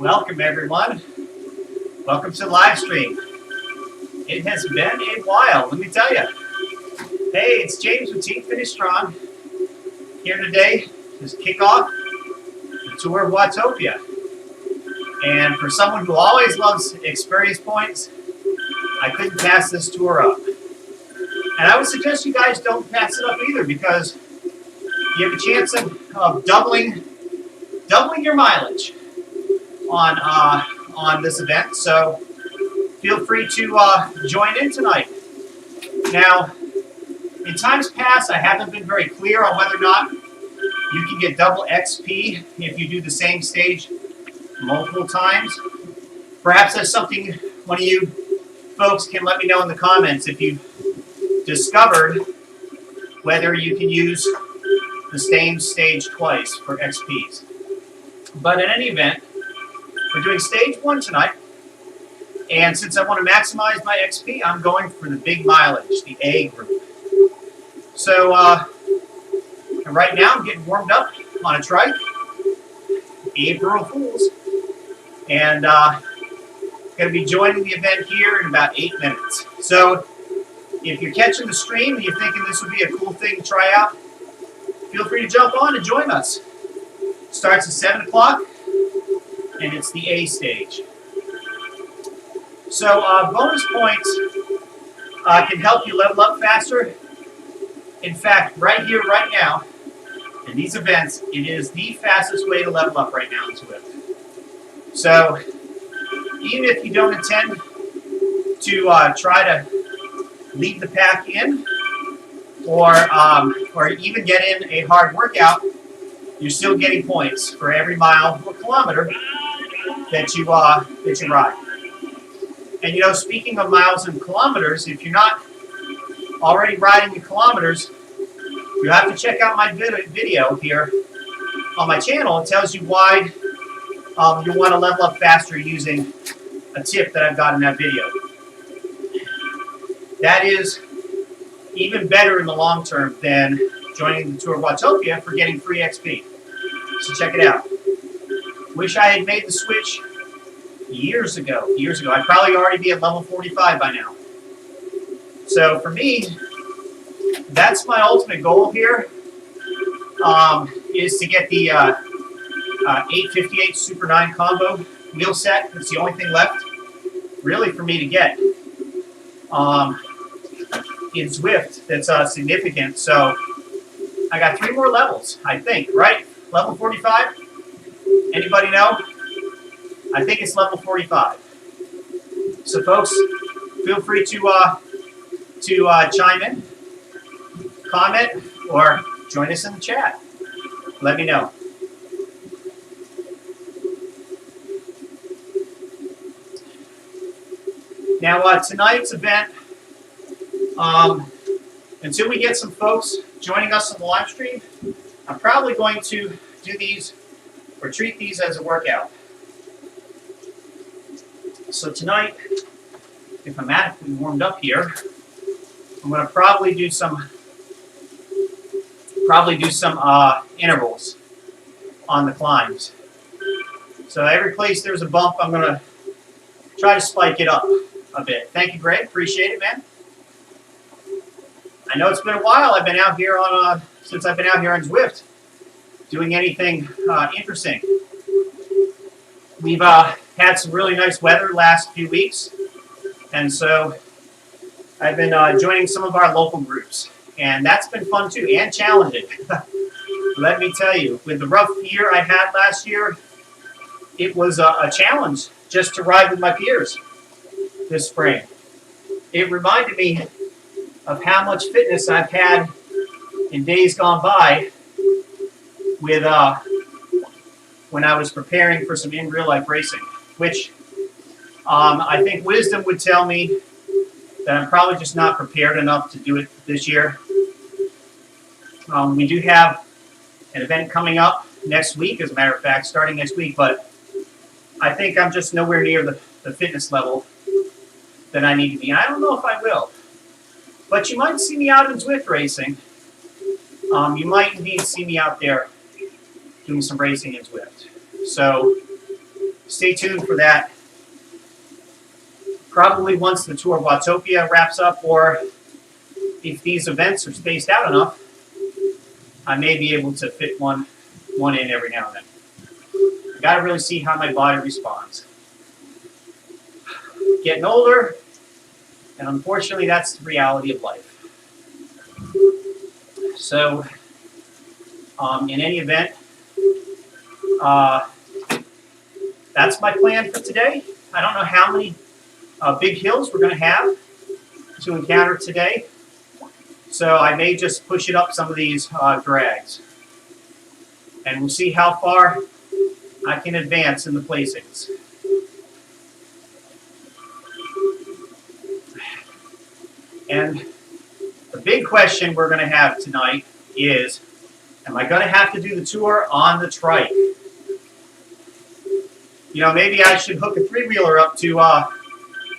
Welcome everyone. Welcome to the live stream. It has been a while, let me tell you. Hey, it's James with Team Finish Strong here today to kick off the Tour of Watopia. And for someone who always loves experience points, I couldn't pass this tour up. And I would suggest you guys don't pass it up either, because you have a chance of doubling your mileage on this event. So feel free to join in tonight. Now, in times past, I haven't been very clear on whether or not you can get double XP if you do the same stage multiple times. Perhaps that's something one of you folks can let me know in the comments if you discovered whether you can use the same stage twice for XPs. But in any event, we're doing stage 1 tonight, and since I want to maximize my XP, I'm going for the big mileage, the A group. So right now I'm getting warmed up on a trike, April Fools, and going to be joining the event here in about 8 minutes. So if you're catching the stream and you're thinking this would be a cool thing to try out, feel free to jump on and join us. It starts at 7 o'clock, and it's the A stage. So bonus points can help you level up faster. In fact, right here, right now, in these events, it is the fastest way to level up right now in Zwift. So even if you don't intend to try to lead the pack in, or even get in a hard workout, you're still getting points for every mile or kilometer that you ride. And you know, speaking of miles and kilometers, if you're not already riding the kilometers, you have to check out my video here on my channel. It tells you why you want to level up faster using a tip that I've got in that video. That is even better in the long term than joining the Tour of Watopia for getting free XP. So check it out. Wish I had made the switch years ago. I'd probably already be at level 45 by now. So for me, that's my ultimate goal here, is to get the 858 Super 9 combo wheel set. It's the only thing left, really, for me to get in Zwift that's significant. So I got 3 more levels, I think, right? Level 45? Anybody know? I think it's level 45. So folks, feel free to chime in, comment, or join us in the chat. Let me know. Now, tonight's event, until we get some folks joining us on the live stream, I'm probably going to do these or treat these as a workout. So tonight, if I'm adequately warmed up here, I'm going to probably do some intervals on the climbs. So every place there's a bump, I'm going to try to spike it up a bit. Thank you, Greg. Appreciate it, man. I know it's been a while. I've been out here on since I've been out here on Zwift, doing anything interesting. We've had some really nice weather last few weeks, and so I've been joining some of our local groups, and that's been fun too, and challenging. Let me tell you, with the rough year I had last year, it was a challenge just to ride with my peers this spring. It reminded me of how much fitness I've had in days gone by with when I was preparing for some in real life racing, which I think wisdom would tell me that I'm probably just not prepared enough to do it this year. We do have an event coming up next week, as a matter of fact, starting next week, but I think I'm just nowhere near the fitness level that I need to be. And I don't know if I will, but you might see me out in Zwift racing. You might indeed see me out there doing some racing in Zwift. So stay tuned for that. Probably once the Tour of Watopia wraps up, or if these events are spaced out enough, I may be able to fit one in every now and then. I gotta really see how my body responds. Getting older, and unfortunately that's the reality of life. So, in any event, that's my plan for today. I don't know how many big hills we're going to have to encounter today, so I may just push it up some of these drags, and we'll see how far I can advance in the placings. And the big question we're going to have tonight is, am I going to have to do the tour on the trike? You know, maybe I should hook a three-wheeler up to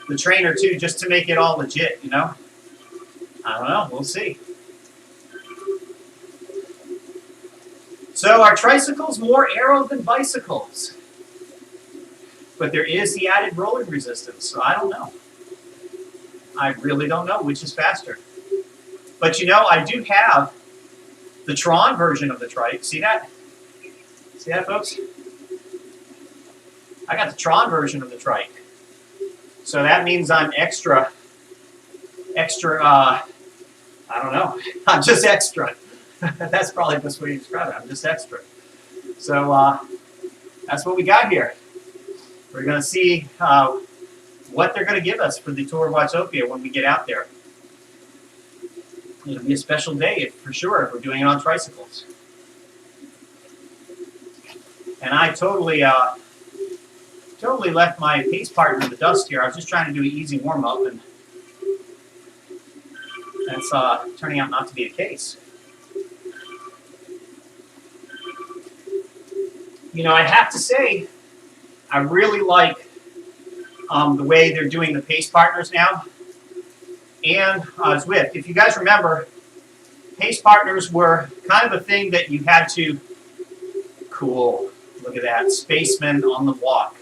the trainer too, just to make it all legit, you know? I don't know, we'll see. So are tricycles more aero than bicycles? But there is the added rolling resistance, so I don't know. I really don't know which is faster. But you know, I do have the Tron version of the trike. See that? See that, folks? I got the Tron version of the trike. So that means I'm extra, I don't know. I'm just extra. That's probably the best way to describe it. I'm just extra. So that's what we got here. We're going to see what they're going to give us for the Tour of Watopia when we get out there. It'll be a special day for sure if we're doing it on tricycles. And I totally left my pace partner in the dust here. I was just trying to do an easy warm-up, and that's turning out not to be the case. You know, I have to say, I really like the way they're doing the pace partners now. And Zwift. If you guys remember, pace partners were kind of a thing that you had to, cool, look at that, spaceman on the walk.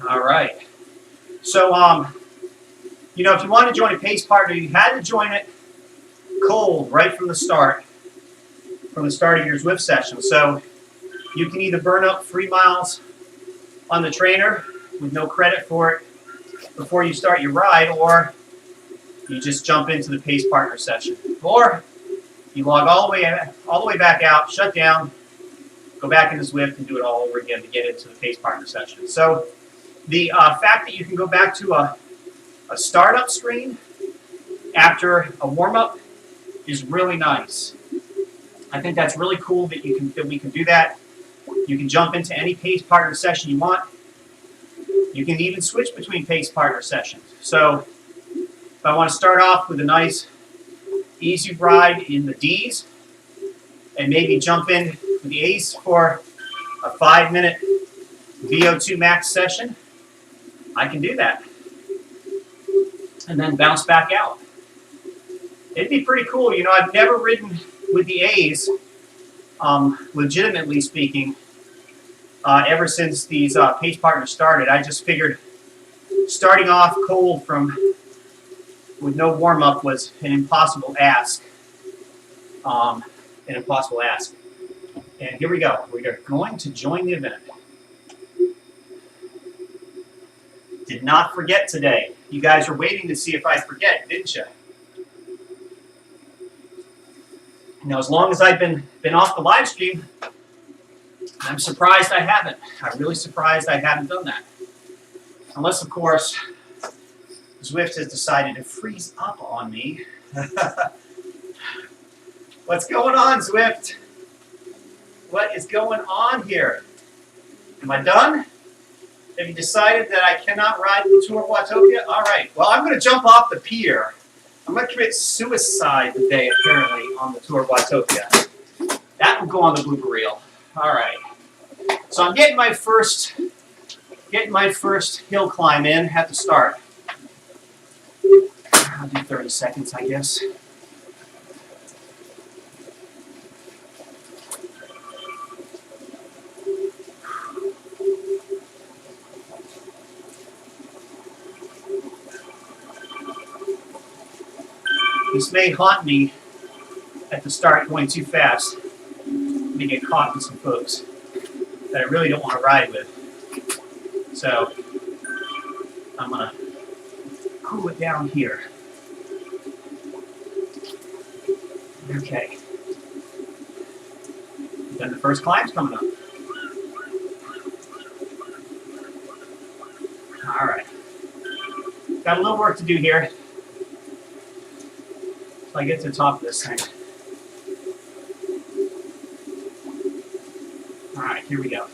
All right. So, you know, if you wanted to join a pace partner, you had to join it cold right from the start of your Zwift session. So you can either burn up 3 miles on the trainer with no credit for it before you start your ride, or you just jump into the pace partner session, or you log all the way back out, shut down, go back into Zwift and do it all over again to get into the pace partner session. So the fact that you can go back to a startup screen after a warm-up is really nice. I think that's really cool that we can do that. You can jump into any pace partner session you want. You can even switch between pace partner sessions. So if I want to start off with a nice easy ride in the D's and maybe jump in with the A's for a 5-minute VO2 max session, I can do that. And then bounce back out. It'd be pretty cool. You know, I've never ridden with the A's, legitimately speaking, ever since these pace partners started. I just figured starting off cold with no warm-up was an impossible ask. And here we go. We are going to join the event. Did not forget today. You guys were waiting to see if I forget, didn't you? Now, as long as I've been off the live stream, I'm surprised I haven't. I'm really surprised I haven't done that. Unless, of course, Zwift has decided to freeze up on me. What's going on, Zwift? What is going on here? Am I done? Have you decided that I cannot ride the Tour of Watopia? All right. Well, I'm going to jump off the pier. I'm going to commit suicide today, apparently, on the Tour of Watopia. That will go on the blooper reel. All right. So I'm getting my first hill climb in at the start. I'll do 30 seconds, I guess. This may haunt me at the start going too fast. May get caught with some folks that I really don't want to ride with. So I'm going to cool it down here. Okay. Then the first climb's coming up. All right. Got a little work to do here. So I get to the top of this thing. All right, here we go.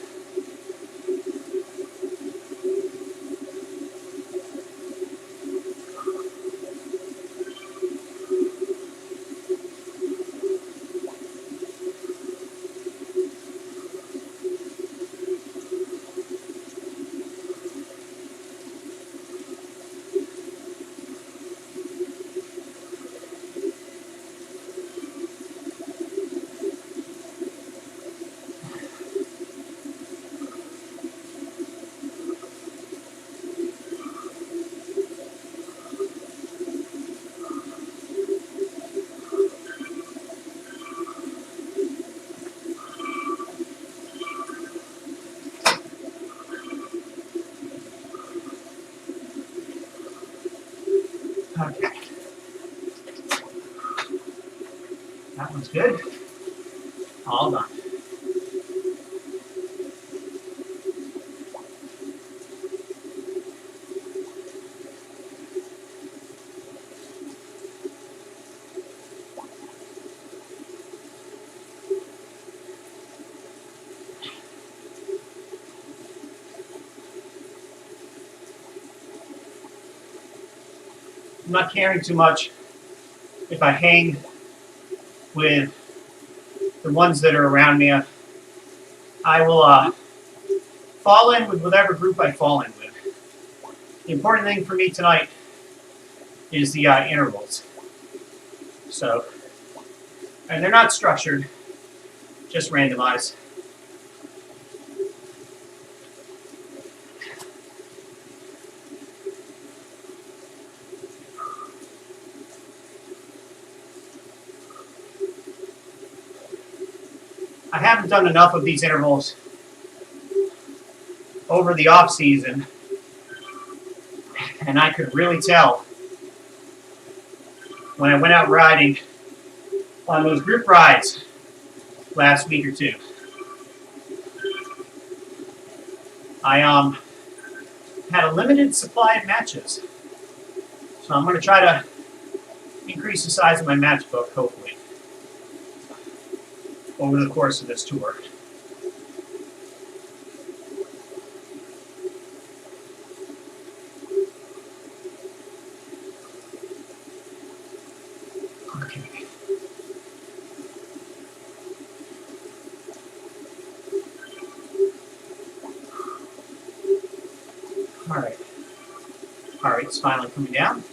Okay. That one's good. All done. I'm not caring too much if I hang with the ones that are around me. I will fall in with whatever group I fall in with. The important thing for me tonight is the intervals. So, and they're not structured, just randomized. I haven't done enough of these intervals over the off season, and I could really tell when I went out riding on those group rides last week or two. I had a limited supply of matches, so I'm going to try to increase the size of my match book, hopefully, over the course of this tour. Okay. All right. All right, it's finally coming down.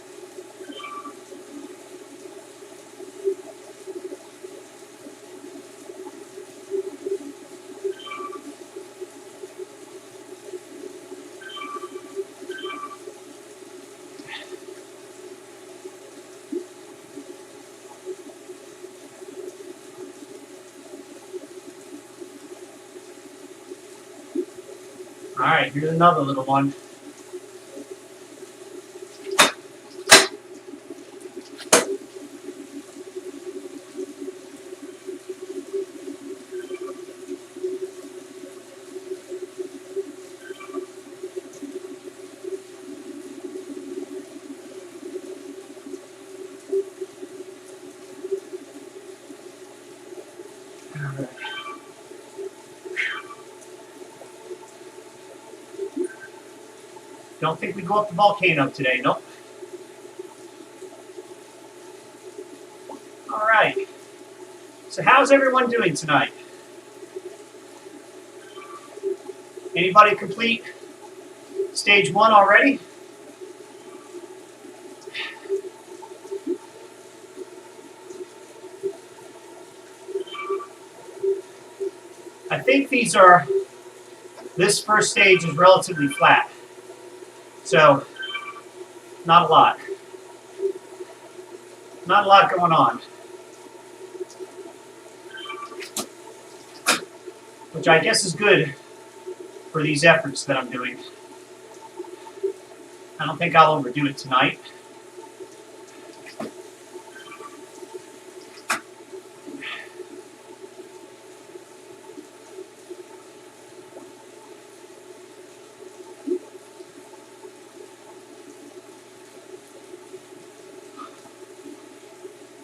All right, here's another little one. All right. Don't think we go up the volcano today, nope. All right. So how's everyone doing tonight? Anybody complete stage 1 already? I think this first stage is relatively flat. So, not a lot. Not a lot going on. Which I guess is good for these efforts that I'm doing. I don't think I'll overdo it tonight.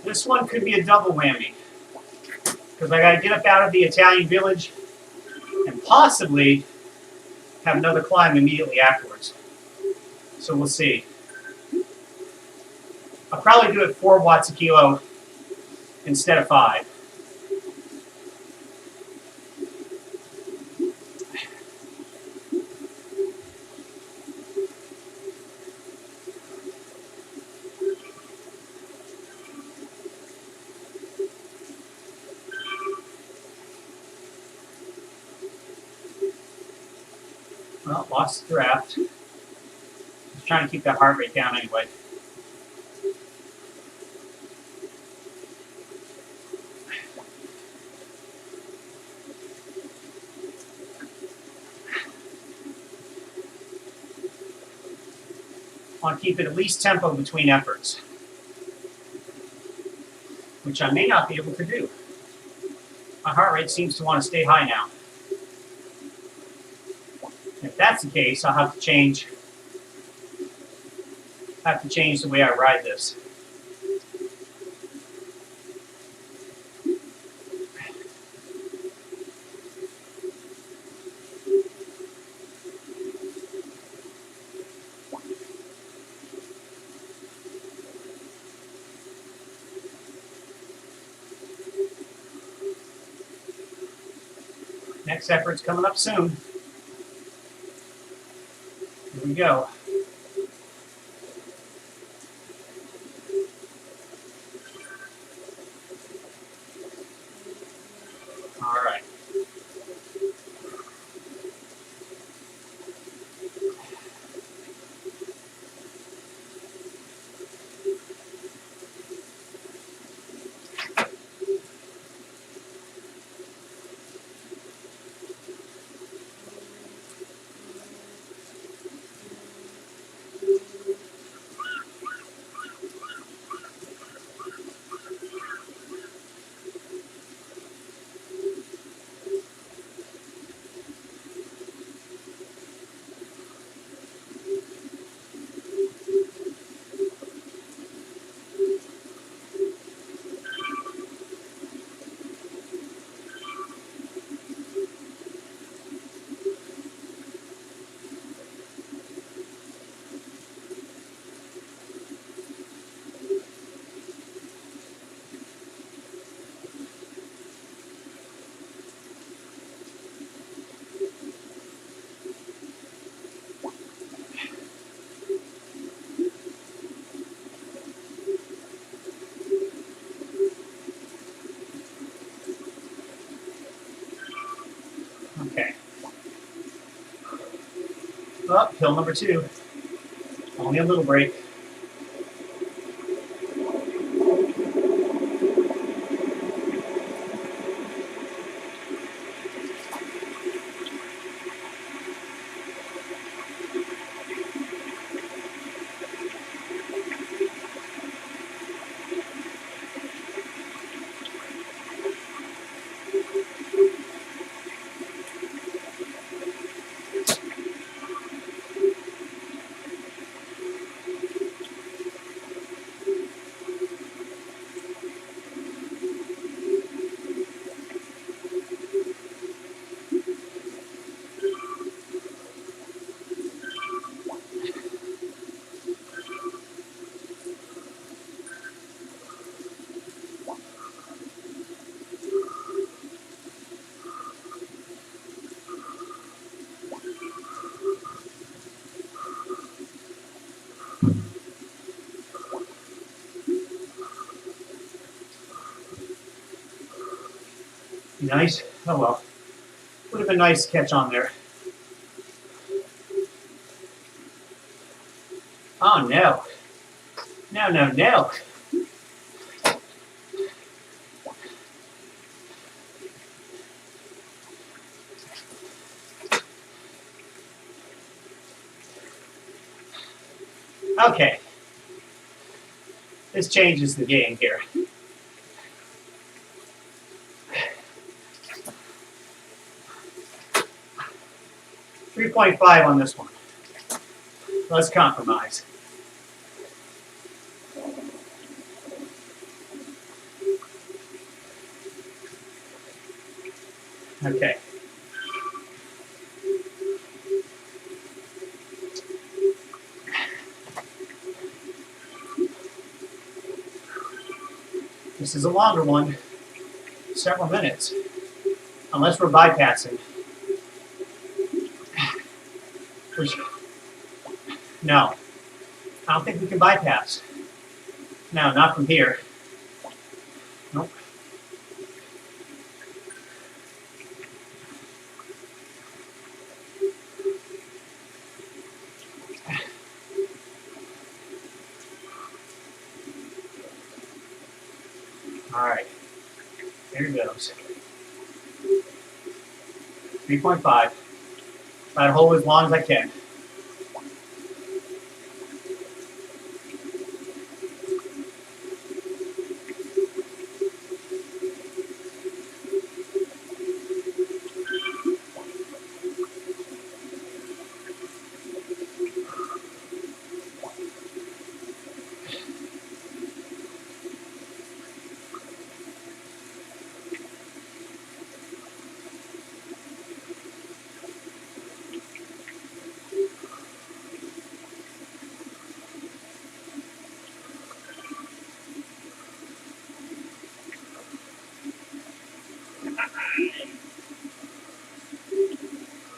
This one could be a double whammy, because I got to get up out of the Italian village and possibly have another climb immediately afterwards. So we'll see. I'll probably do it 4 watts a kilo instead of 5. Well, lost the draft. Just trying to keep that heart rate down anyway. I want to keep it at least tempo between efforts, which I may not be able to do. My heart rate seems to want to stay high now. If that's the case, I'll have to change the way I ride this. Next effort's coming up soon. Here we go. All right. Okay. Well, hill number 2. Only a little break. Nice. Oh well. Would have been nice to catch on there. Oh no. No, no, no. Okay. This changes the game here. 3.5 on this one. Let's compromise. Okay. This is a longer one, several minutes, unless we're bypassing. Which, no, I don't think we can bypass. No, not from here. Nope. All right, here goes. 3.5. Try to hold as long as I can.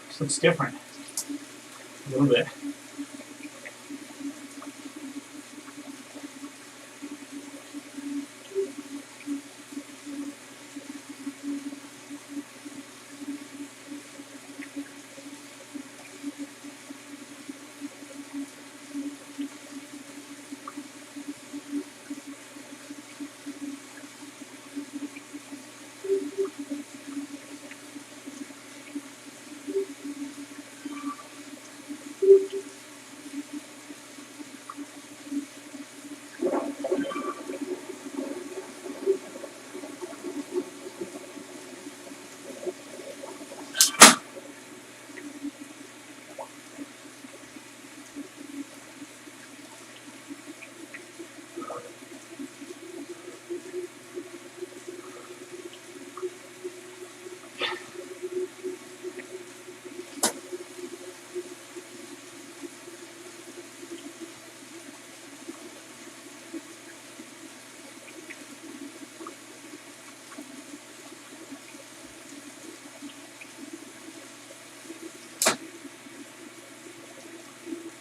This looks different. A little bit.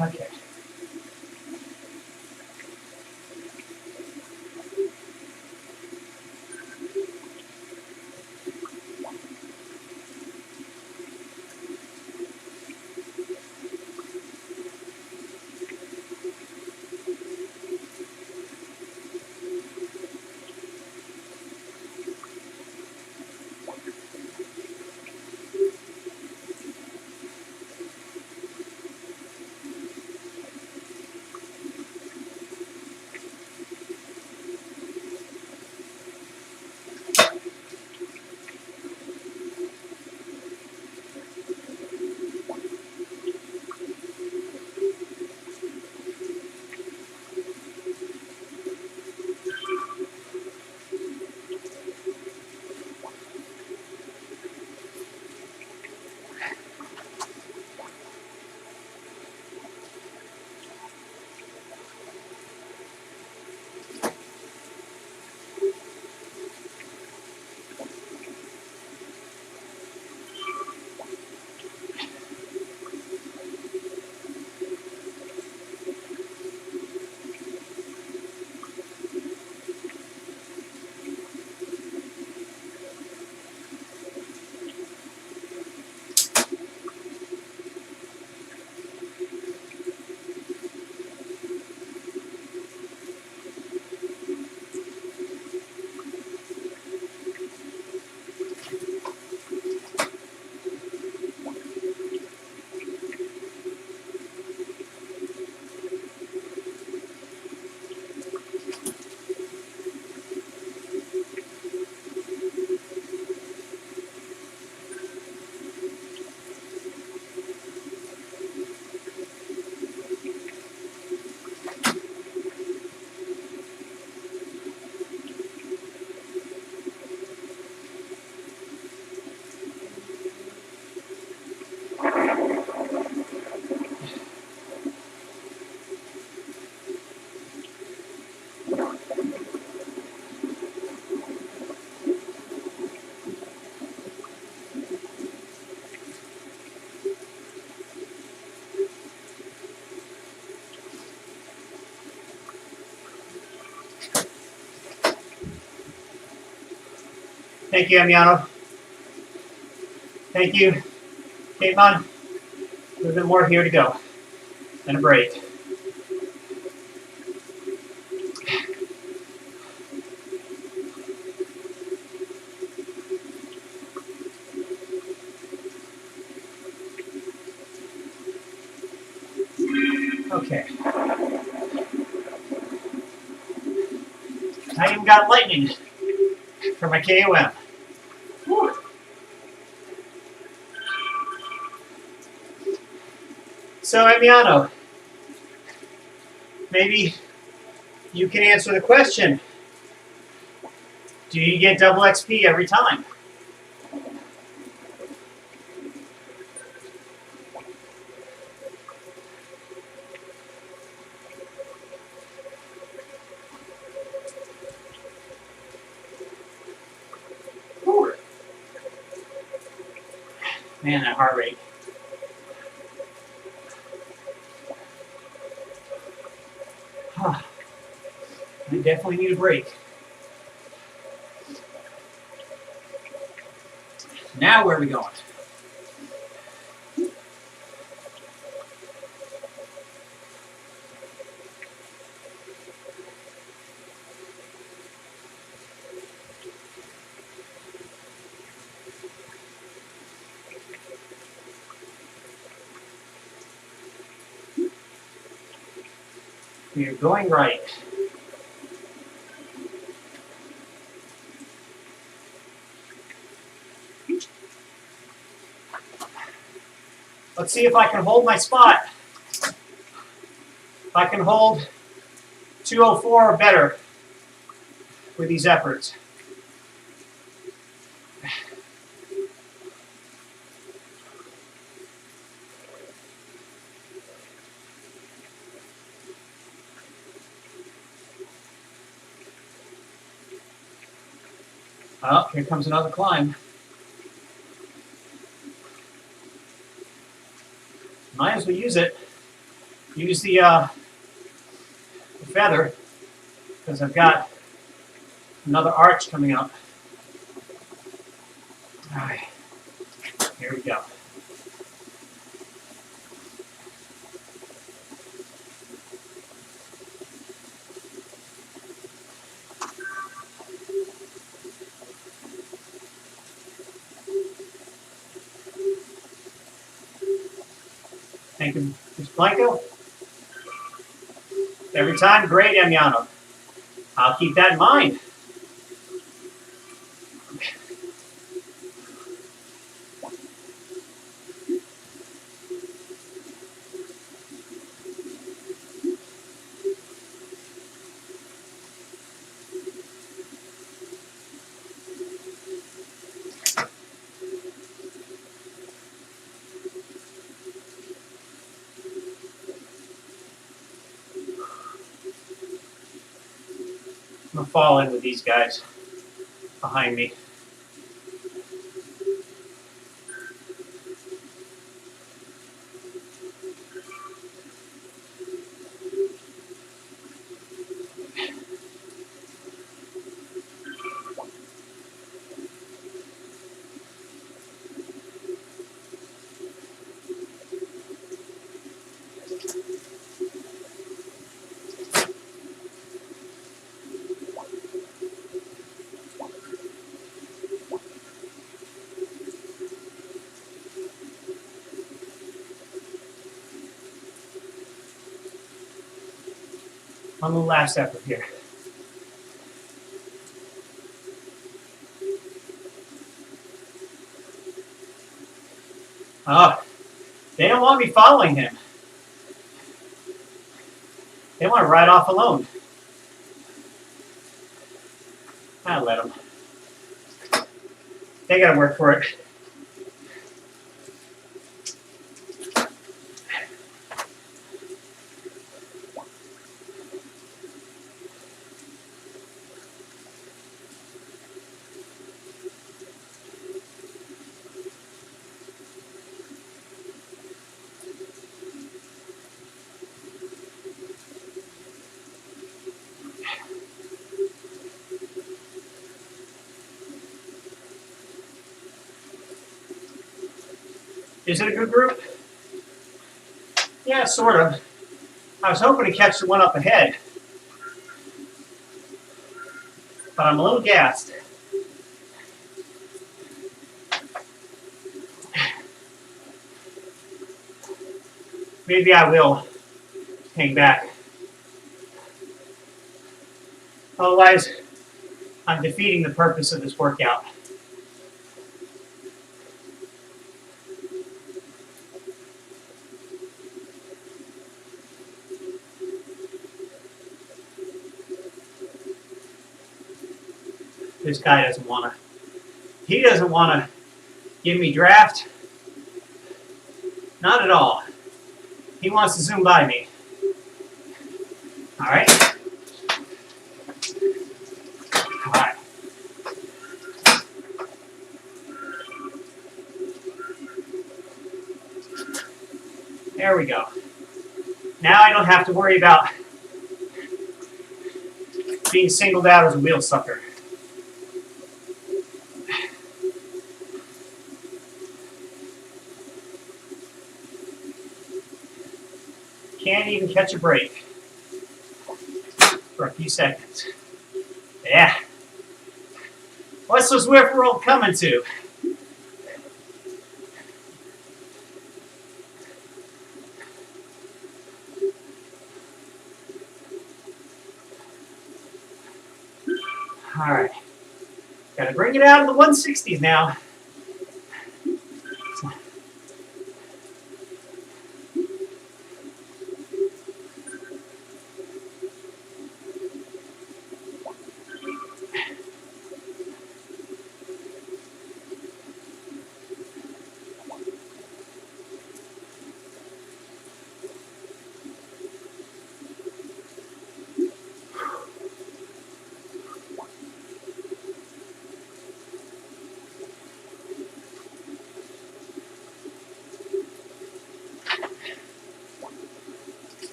Okay. Thank you, Amiano. Thank you, Kate-Mon. A little bit more here to go. And a break. Okay. I even got lightning for my KOM. Whew. So, Amiano, maybe you can answer the question. Do you get double XP every time? Whew. Man, that heart rate. I definitely need a break. Now where are we going? We're going right. Let's see if I can hold my spot. If I can hold 204 or better with these efforts. Oh, here comes another climb. Might as well use it. Use the feather, because I've got another arch coming up. All right, here we go. Thank you, Ms. Blanco. Every time, great, Amiano. I'll keep that in mind. I'm going to fall in with these guys behind me. On the last effort here. Oh, they don't want me following him. They want to ride off alone. I'll let them. They got to work for it. Is it a good group? Yeah, sort of. I was hoping to catch the one up ahead, but I'm a little gassed. Maybe I will hang back. Otherwise, I'm defeating the purpose of this workout. This guy doesn't want to. He doesn't want to give me draft. Not at all. He wants to zoom by me. All right. All right. There we go. Now I don't have to worry about being singled out as a wheel sucker. Can't even catch a break for a few seconds. Yeah. What's the Zwift world coming to? All right. Got to bring it out of the 160s now.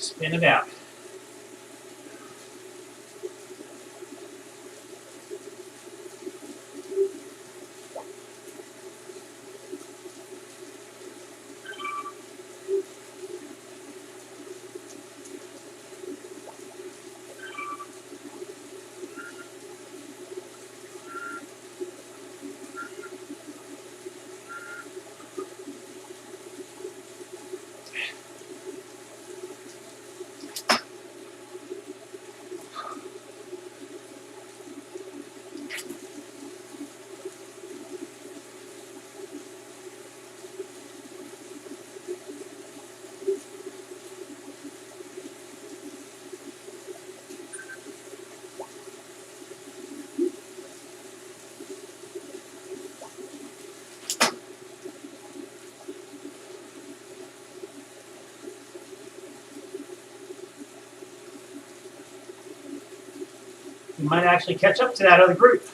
Spin it out. You might actually catch up to that other group.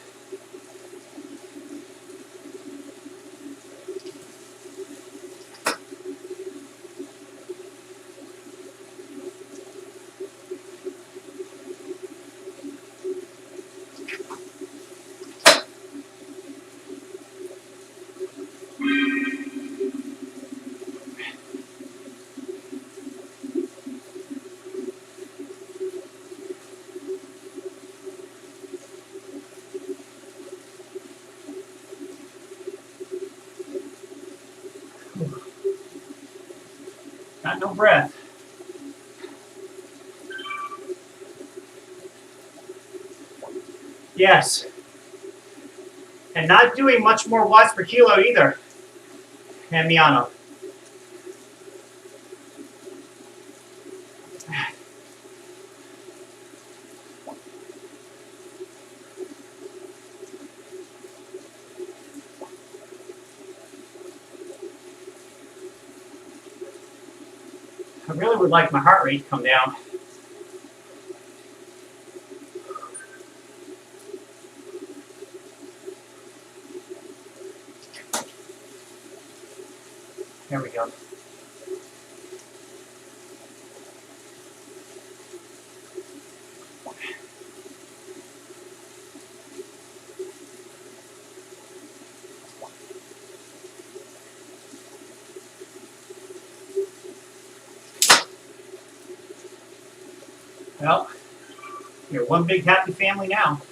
Got no breath. Yes. And not doing much more watts per kilo either. And Miano. I really would like my heart rate to come down. There we go. Well, you're one big happy family now.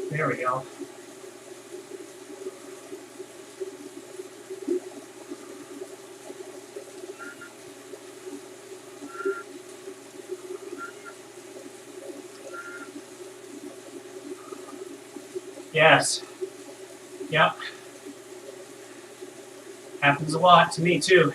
There we go. Yes. Yep. Happens a lot to me too.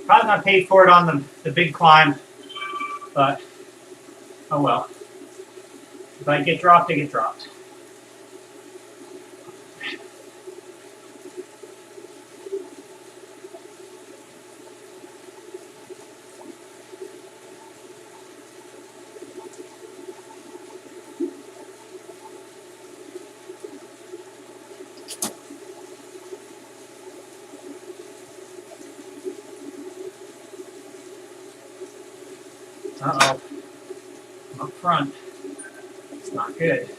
Probably not paid for it on the big climb, but oh well. If I get dropped, I get dropped. Uh-oh. I'm up front. It's not good.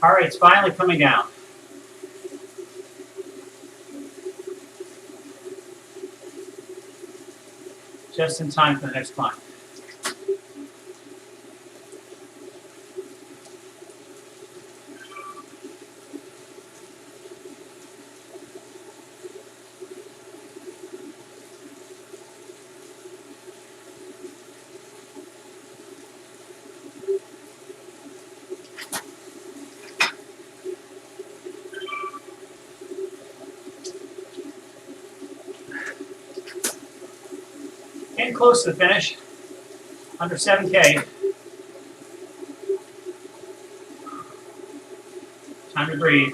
Heart rate's finally coming down. Just in time for the next climb. Getting close to the finish. Under 7K. Time to breathe.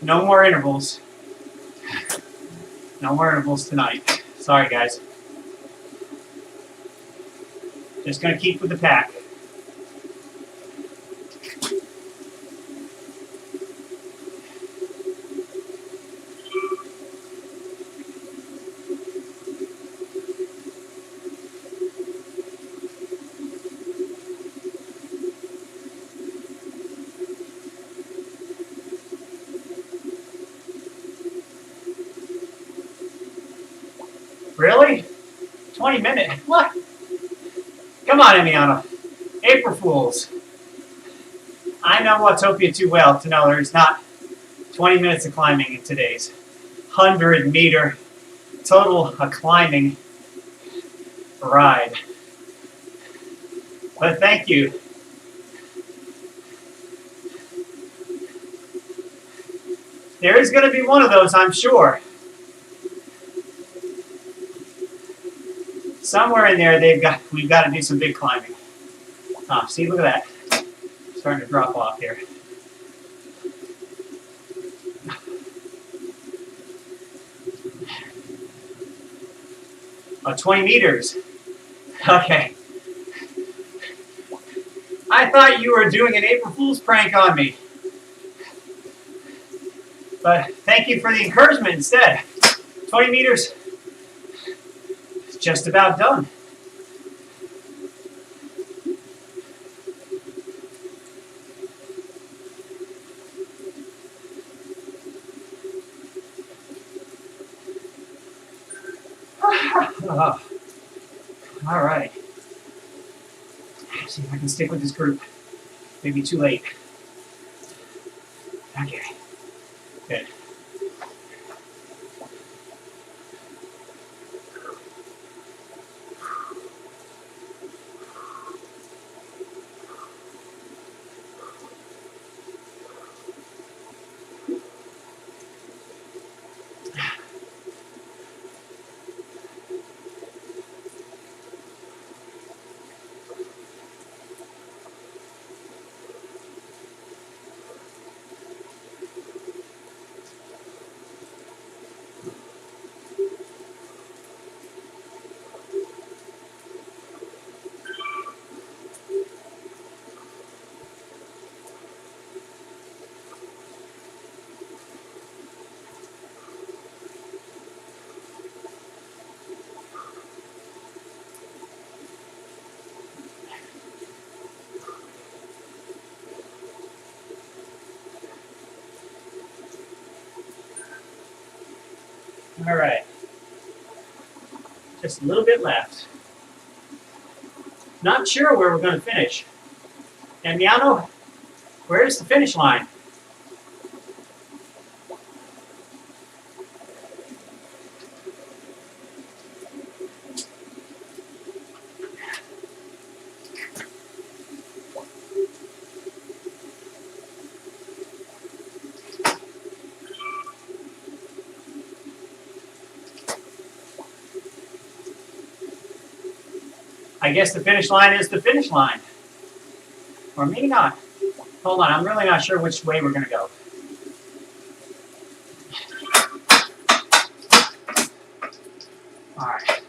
No more intervals. No more intervals tonight. Sorry, guys. Just going to keep with the pack. Really? 20 minutes? What? Come on, Emiliano. April Fools. I know Watopia too well to know there's not 20 minutes of climbing in today's 100-meter total climbing ride. But thank you. There is going to be one of those, I'm sure. Somewhere in there, we've got to do some big climbing. Ah, see, look at that. Starting to drop off here. Oh, 20 meters. Okay. I thought you were doing an April Fool's prank on me. But thank you for the encouragement instead. 20 meters. It's just about done. Oh. All right. See if I can stick with this group. Maybe too late. Okay. Good. All right. Just a little bit left. Not sure where we're going to finish. Emiliano, where's the finish line? I guess the finish line is the finish line. Or maybe not. Hold on, I'm really not sure which way we're going to go. All right.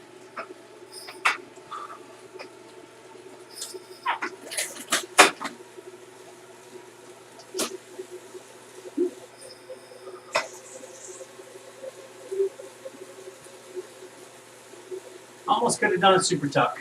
almost could have done a super tuck.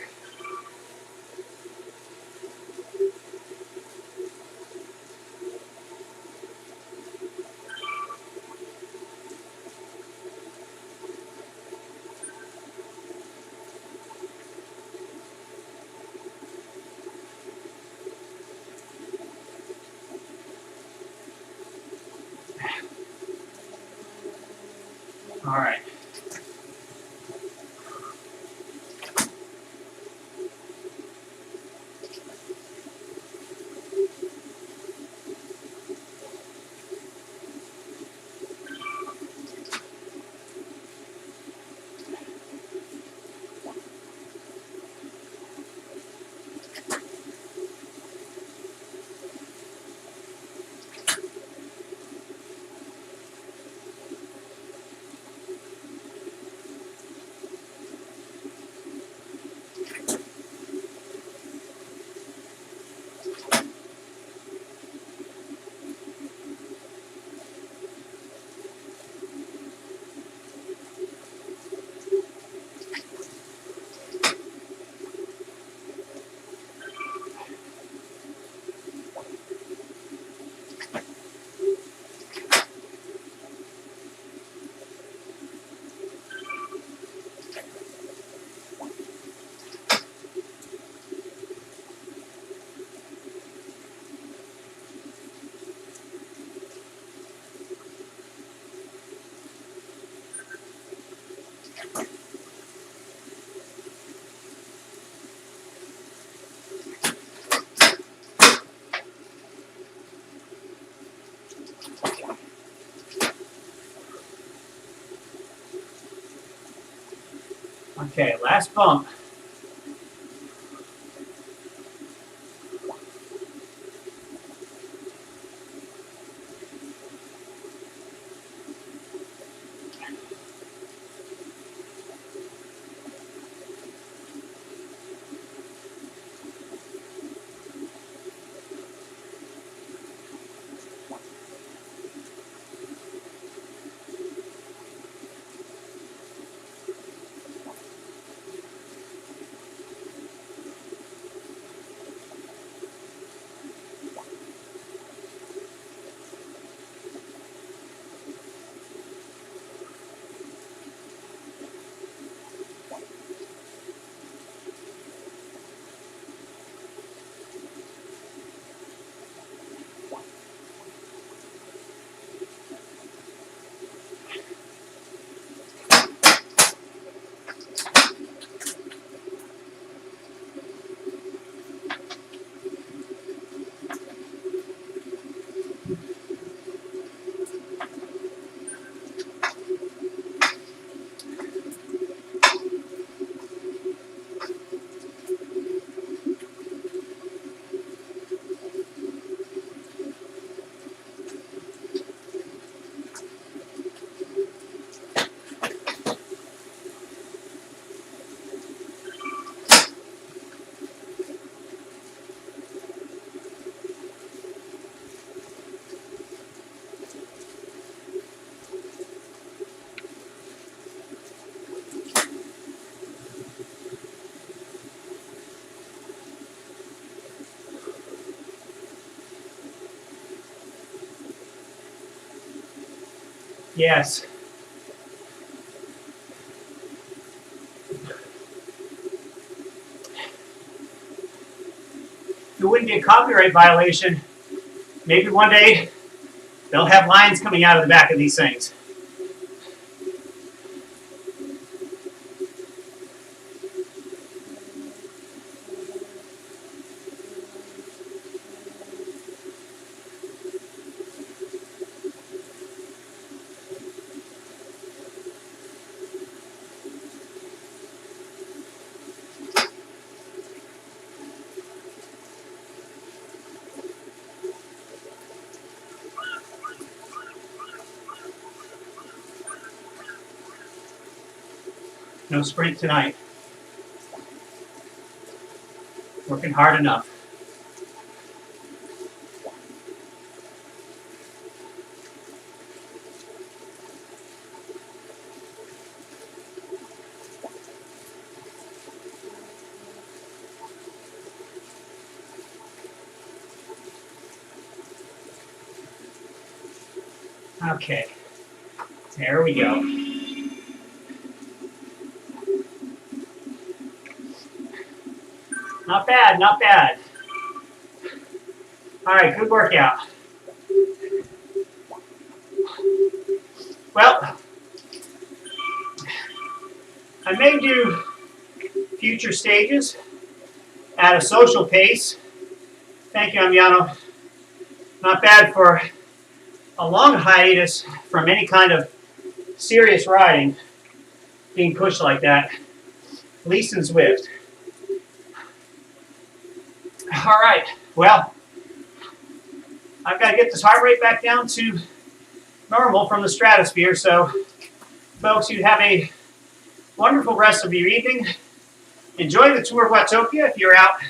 All right. Okay, last bump. Yes. If it wouldn't be a copyright violation, maybe one day they'll have lines coming out of the back of these things. No sprint tonight. Working hard enough. Okay, there we go. Not bad, not bad. All right, good workout. Well, I may do future stages at a social pace. Thank you, Amiano. Not bad for a long hiatus from any kind of serious riding, being pushed like that, at least in Zwift. All right, well, I've got to get this heart rate back down to normal from the stratosphere. So, folks, you have a wonderful rest of your evening. Enjoy the Tour of Watopia if you're out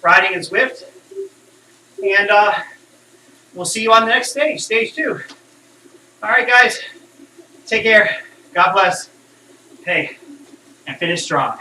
riding in Zwift. And we'll see you on the next stage, stage 2. All right, guys, take care. God bless. Hey, and finish strong.